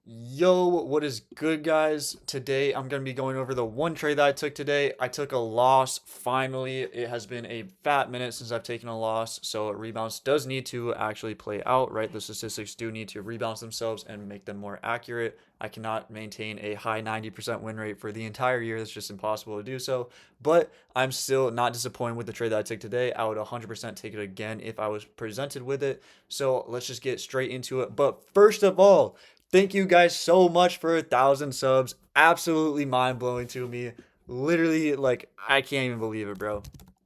Yo, what is good, guys? Today I'm going to be going over the one trade that I took today. I took a loss finally. It has been a fat minute since I've taken a loss, so rebounds does need to actually play out, right? The statistics do need to rebalance themselves and make them more accurate. I cannot maintain a high 90% win rate for the entire year. That's just impossible to do so. But I'm still not disappointed with the trade that I took today. I would 100% take it again if I was presented with it. So let's just get straight into it. But first of all, thank you guys so much for 1,000 subs. Absolutely mind blowing to me. Literally, like, I can't even believe it, bro.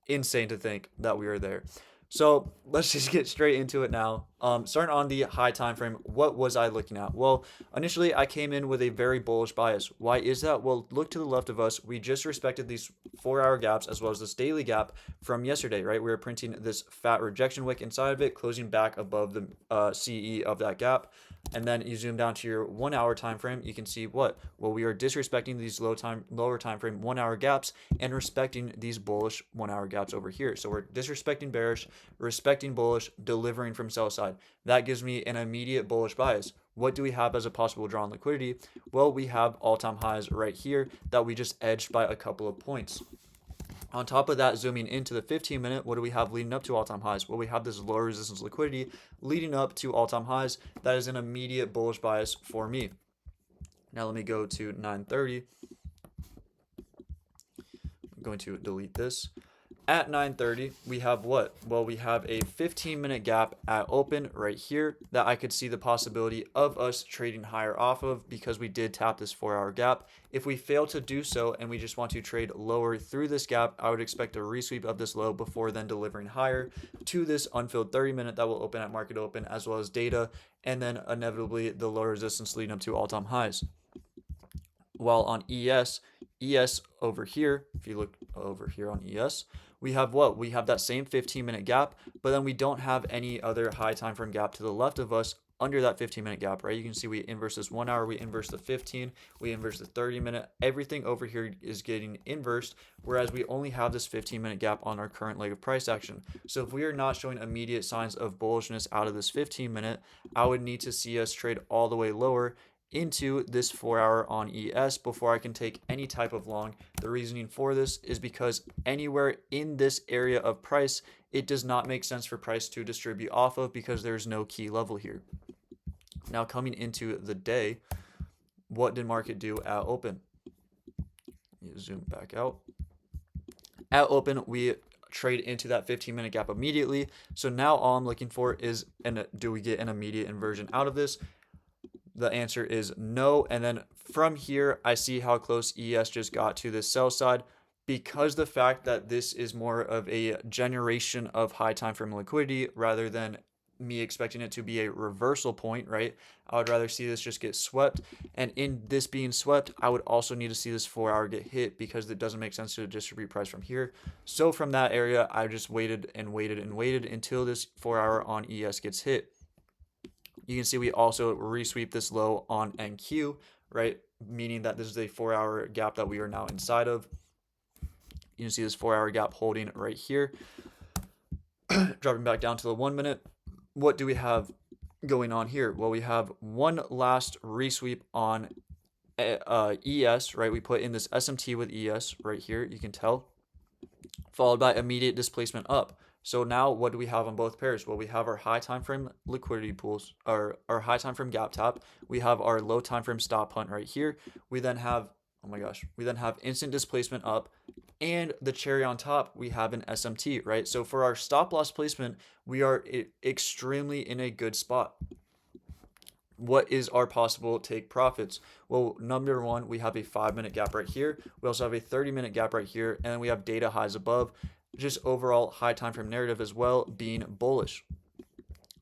Insane to think that we are there. So let's just get straight into it now. Starting on the high time frame, what was I looking at? Well, initially I came in with a very bullish bias. Why is that? Well, look to the left of us. We just respected these 4 hour gaps as well as this daily gap from yesterday, right? We were printing this fat rejection wick inside of it, closing back above the CE of that gap. And then you zoom down to your 1 hour time frame, you can see what? Well, we are disrespecting these lower time frame 1 hour gaps and respecting these bullish 1 hour gaps over here. So we're disrespecting bearish, respecting bullish, delivering from sell side. That gives me an immediate bullish bias. What do we have as a possible draw on liquidity? Well, we have all-time highs right here that we just edged by a couple of points. On top of that, zooming into the 15-minute, what do we have leading up to all-time highs? Well, we have this low resistance liquidity leading up to all-time highs. That is an immediate bullish bias for me. Now let me go to 9:30. I'm going to delete this. At 9:30, we have what? Well, we have a 15-minute gap at open right here that I could see the possibility of us trading higher off of because we did tap this 4 hour gap. If we fail to do so and we just want to trade lower through this gap, I would expect a resweep of this low before then delivering higher to this unfilled 30-minute that will open at market open as well as data, and then inevitably the low resistance leading up to all-time highs. While on ES over here, if you look over here on ES, we have what? We have that same 15-minute gap, but then we don't have any other high time frame gap to the left of us under that 15-minute gap, right? You can see we inverse this 1 hour, we inverse the 15, we inverse the 30-minute. Everything over here is getting inversed, whereas we only have this 15-minute gap on our current leg of price action. So if we are not showing immediate signs of bullishness out of this 15-minute, I would need to see us trade all the way lower into this 4 hour on ES before I can take any type of long. The reasoning for this is because anywhere in this area of price, it does not make sense for price to distribute off of because there's no key level here. Now coming into the day, what did market do at open? Zoom back out. At open, we trade into that 15-minute gap immediately. So now all I'm looking for is, do we get an immediate inversion out of this? The answer is no. And then from here, I see how close ES just got to the sell side because the fact that this is more of a generation of high time frame liquidity rather than me expecting it to be a reversal point, right? I would rather see this just get swept. And in this being swept, I would also need to see this 4 hour get hit because it doesn't make sense to distribute price from here. So from that area, I just waited and waited and waited until this 4 hour on ES gets hit. You can see we also resweep this low on NQ, right? Meaning that this is a 4 hour gap that we are now inside of. You can see this 4 hour gap holding right here. Dropping back down to the 1 minute. What do we have going on here? Well, we have one last resweep on ES, right? We put in this SMT with ES right here, you can tell, followed by immediate displacement up. So now what do we have on both pairs? Well, we have our high time frame liquidity pools, our high time frame gap tap. We have our low time frame stop hunt right here. We then have, oh my gosh, we then have instant displacement up, and the cherry on top, we have an SMT, right? So for our stop loss placement, we are extremely in a good spot. What is our possible take profits? Well, number one, we have a 5-minute gap right here. We also have a 30-minute gap right here, and then we have data highs above. Just overall high time frame narrative as well being bullish.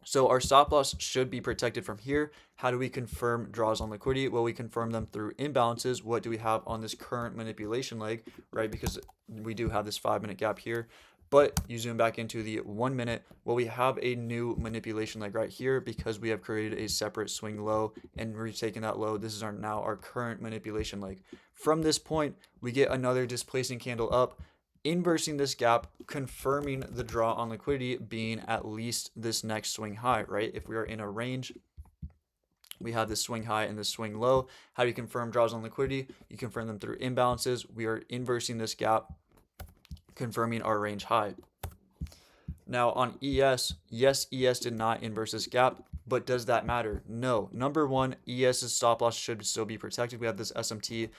So our stop loss should be protected from here. How do we confirm draws on liquidity? Well, we confirm them through imbalances. What do we have on this current manipulation leg, right? Because we do have this 5-minute gap here. But you zoom back into the 1 minute, well, we have a new manipulation leg right here because we have created a separate swing low and retaken that low. This is now our current manipulation leg. From this point, we get another displacing candle up, inversing this gap, confirming the draw on liquidity being at least this next swing high, right? If we are in a range, We have this swing high and this swing low. How do you confirm draws on liquidity? You confirm them through imbalances. We are inversing this gap, confirming our range high. Now on ES, yes, ES did not inverse this gap, but does that matter? No. Number one, ES's stop loss should still be protected. We have this SMT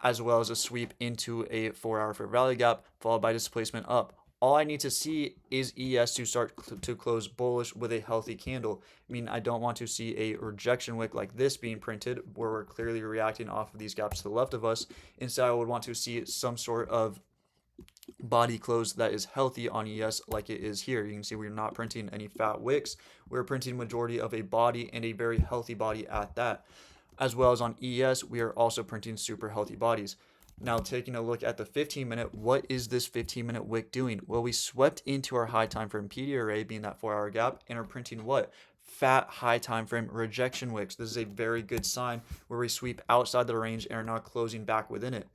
as well as a sweep into a 4-hour fair value gap, followed by displacement up. All I need to see is ES to start to close bullish with a healthy candle. I mean, I don't want to see a rejection wick like this being printed where we're clearly reacting off of these gaps to the left of us. Instead, I would want to see some sort of body close that is healthy on ES like it is here. You can see we're not printing any fat wicks. We're printing majority of a body and a very healthy body at that. As well as on ES, we are also printing super healthy bodies. Now taking a look at the 15-minute, what is this 15-minute wick doing? Well, we swept into our high time frame PD array, being that 4-hour gap, and are printing what? Fat high time frame rejection wicks. This is a very good sign where we sweep outside the range and are not closing back within it.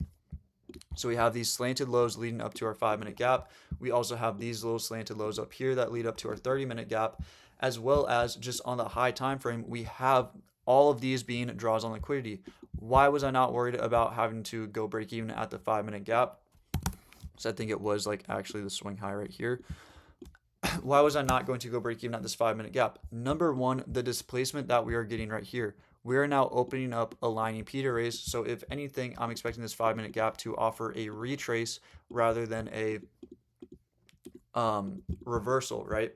So we have these slanted lows leading up to our 5-minute gap. We also have these little slanted lows up here that lead up to our 30-minute gap, as well as just on the high time frame, we have all of these being draws on liquidity. Why was I not worried about having to go break even at the 5-minute gap? So I think it was like actually the swing high right here. Why was I not going to go break even at this 5-minute gap? Number one, the displacement that we are getting right here. We are now opening up aligning P arrays. So if anything, I'm expecting this 5-minute gap to offer a retrace rather than a reversal, right?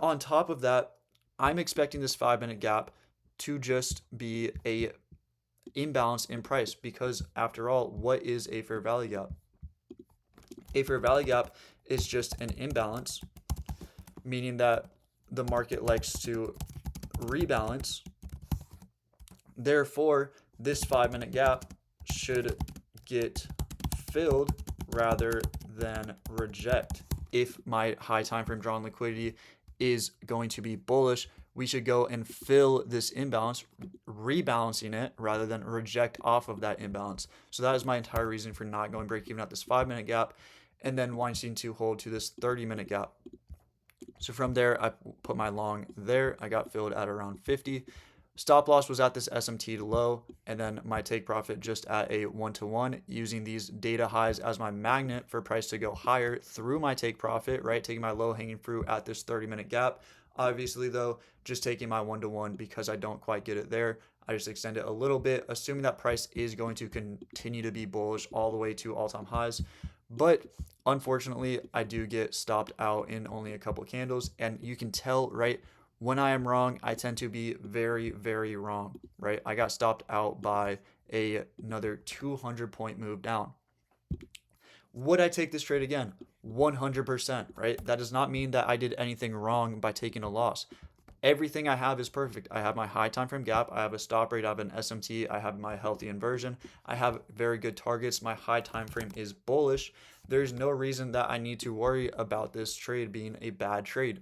On top of that, I'm expecting this 5-minute gap to just be a imbalance in price, because after all, what is a fair value gap? A fair value gap is just an imbalance, meaning that the market likes to rebalance. Therefore, this 5-minute gap should get filled rather than reject. If my high time frame drawn liquidity is going to be bullish, we should go and fill this imbalance, rebalancing it rather than reject off of that imbalance. So that is my entire reason for not going break even at this 5-minute gap and then wanting to hold to this 30-minute gap. So from there, I put my long there. I got filled at around 50. Stop loss was at this SMT low, and then my take profit just at a 1-to-1, using these data highs as my magnet for price to go higher through my take profit, right? Taking my low hanging fruit at this 30-minute gap. Obviously though, just taking my 1-to-1 because I don't quite get it there. I just extend it a little bit, assuming that price is going to continue to be bullish all the way to all-time highs. But unfortunately, I do get stopped out in only a couple candles, and you can tell, right? When I am wrong, I tend to be very, very wrong, right? I got stopped out by another 200-point move down. Would I take this trade again? 100%, right? That does not mean that I did anything wrong by taking a loss. Everything I have is perfect. I have my high time frame gap. I have a stop rate. I have an SMT. I have my healthy inversion. I have very good targets. My high time frame is bullish. There's no reason that I need to worry about this trade being a bad trade.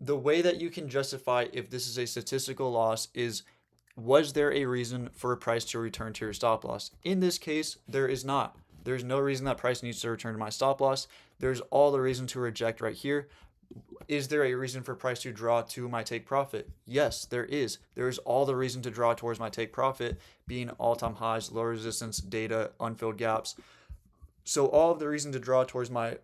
The way that you can justify if this is a statistical loss is, was there a reason for a price to return to your stop loss? In this case, there is not. There's no reason that price needs to return to my stop loss. There's all the reason to reject right here. Is there a reason for price to draw to my take profit? Yes, there is. There is all the reason to draw towards my take profit, being all-time highs, low resistance, data, unfilled gaps. So all of the reason to draw towards my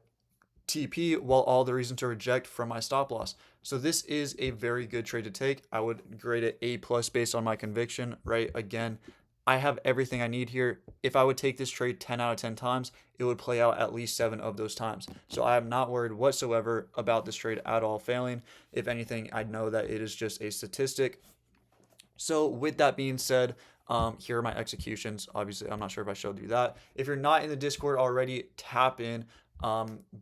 TP, while all the reason to reject from my stop loss. So this is a very good trade to take. I would grade it A+ based on my conviction, right? Again, I have everything I need here. If I would take this trade 10 out of 10 times, it would play out at least 7 of those times. So I am not worried whatsoever about this trade at all failing. If anything, I know that it is just a statistic. So with that being said, here are my executions. Obviously, I'm not sure if I showed you that. If you're not in the Discord already, tap in.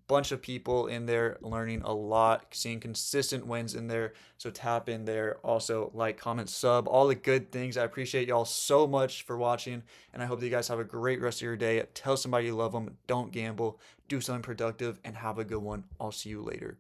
Bunch of people in there learning a lot, seeing consistent wins in there. So tap in there. Also like, comment, sub, all the good things. I appreciate y'all so much for watching, and I hope that you guys have a great rest of your day. Tell somebody you love them. Don't gamble. Do something productive, and have a good one. I'll see you later.